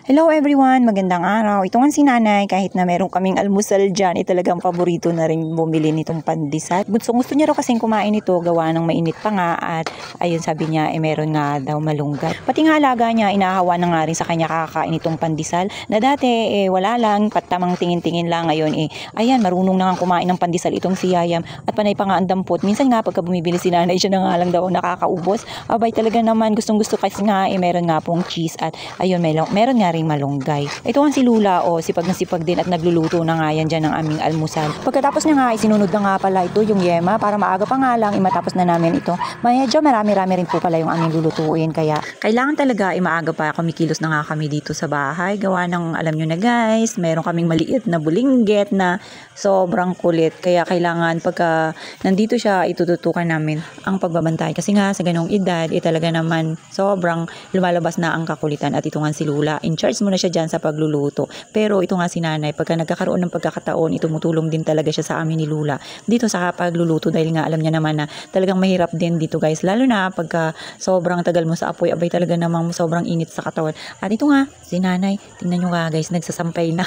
Hello everyone, magandang araw. Ito nga si nanay, kahit na meron kaming almusal dyan, talagang paborito na rin bumili nitong pandesal. Gusto niya raw kasing kumain ito, gawa ng mainit pa nga at ayun sabi niya, meron nga daw malunggay. Pati nga alaga niya, inahawa na nga rin sa kanya kakain itong pandesal na dati wala lang, patamang tingin-tingin lang ngayon ayan, marunong na nga kumain ng pandesal itong si Yayam at panay pa nga ang dampot. Minsan nga pagka bumibili si nanay, siya na nga lang daw nakakaubos. Abay talaga naman, gustong-gusto kasi nga, meron nga pong cheese at ayun, meron nga rin malunggay. Ito ang si Lula, sipag na sipag din at nagluluto na nga yan dyan ng aming almusal. Pagkatapos niya nga, sinunod na nga pala ito yung yema para maaga pa nga lang, matapos na namin ito. Medyo marami-rami rin po pala yung aming lulutuin, kaya kailangan talaga maaga pa kumikilos na nga kami dito sa bahay. Gawa ng, alam nyo na guys, meron kaming maliit na bulinggit na sobrang kulit. Kaya kailangan pagka nandito siya, itututukan namin ang pagbabantay. Kasi nga sa ganong edad, talaga naman sobrang lumalabas na ang kakulitan. At ito nga si Lula, in charge muna siya dyan sa pagluluto. Pero ito nga si nanay, pagka nagkakaroon ng pagkakataon, tumutulong din talaga siya sa amin ni Lula dito sa pagluluto dahil nga alam niya naman na talagang mahirap din dito guys. Lalo na pagka sobrang tagal mo sa apoy, abay talaga namang sobrang init sa katawan. At ito nga, si nanay, tingnan nyo nga guys, nagsasampay na.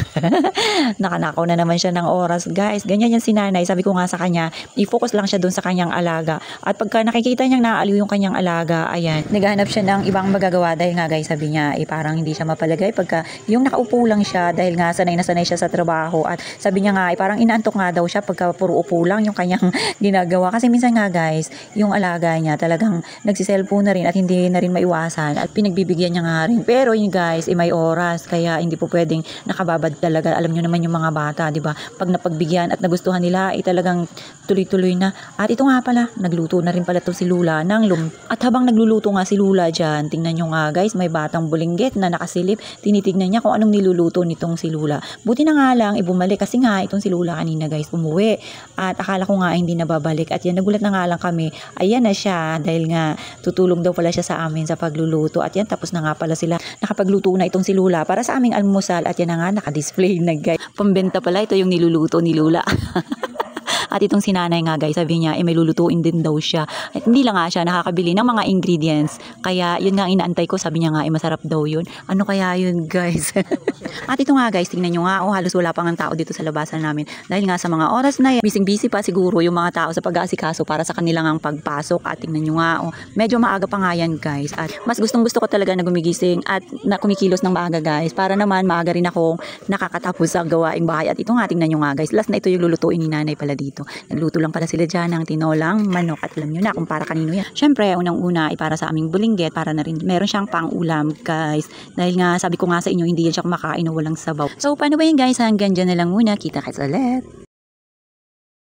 Nakanakaw na naman siya ng oras guys. Ganyan yan si nanay. Sabi ko nga sa kanya, i-focus lang siya dun sa kanyang alaga. At pagka nakikita niyang naaliw yung kanyang alaga, ayan, naghahanap siya ng ibang magagawa dahil nga guys, sabi niya, parang hindi siya mapalagay pagka yung nakaupo lang siya dahil nga sanay na sanay siya sa trabaho. At sabi niya nga, parang inaantok nga daw siya pagka puro upo lang yung kanyang ginagawa. Kasi minsan nga guys, yung alaga niya talagang nagsiselfone na rin at hindi na rin maiwasan at pinagbibigyan niya nga rin. Pero yun guys, may oras kaya hindi po pwedeng nakababad talaga. Alam niyo naman yung mga bata, di ba? Pag napagbigyan at nagustuhan nila, talagang tuloy-tuloy na. At ito nga pala, nagluto na rin pala to si Lula ng At habang nagluluto nga si Lula dyan, tingnan nyo nga guys, may batang bulinggit na nakasilip. Tinitignan niya kung anong niluluto nitong si Lula. Buti na nga lang, bumalik kasi nga itong si Lula kanina guys, umuwi. At akala ko nga hindi na babalik. At yan, nagulat na nga lang kami. Ayan na siya dahil nga tutulong daw pala siya sa amin sa pagluluto. At yan, tapos na nga pala sila. Nakapagluto na itong si Lula para sa aming almusal. At yan na nga, nakadisplay na guys. Pambenta pala, ito yung niluluto ni Lula. At itong sinanay nga guys, sabi niya, may lulutuin din daw siya. At hindi lang nga siya nakakabili ng mga ingredients. Kaya yun nga inaantay ko, sabi niya nga, masarap daw yun. Ano kaya yun guys? At ito nga guys, tingnan nyo nga, halos wala pang ang tao dito sa labasan namin. Dahil nga sa mga oras na yan, busy pa siguro yung mga tao sa pag-aasikaso para sa kanilang ang pagpasok. At tingnan nyo nga, medyo maaga pa nga yan guys. At mas gustong gusto ko talaga na gumigising at na kumikilos ng maaga guys. Para naman maaga rin akong nakakatapos sa gawaing bahay. At ito nga, tingnan nyo nga guys, last na ito yung lulutuin ni nanay pala dito. Nagluto lang pala sila dyan ng tinolang manok at alam nyo na kung para kanino yan. Syempre, unang-una ay para sa aming bulinggit, para na rin meron siyang pang-ulam guys. Dahil nga sabi ko nga sa inyo, hindi yan siya kumakain o walang sabaw. So, paano ba yan guys? Hanggang dyan na lang muna. Kita kayo ulit.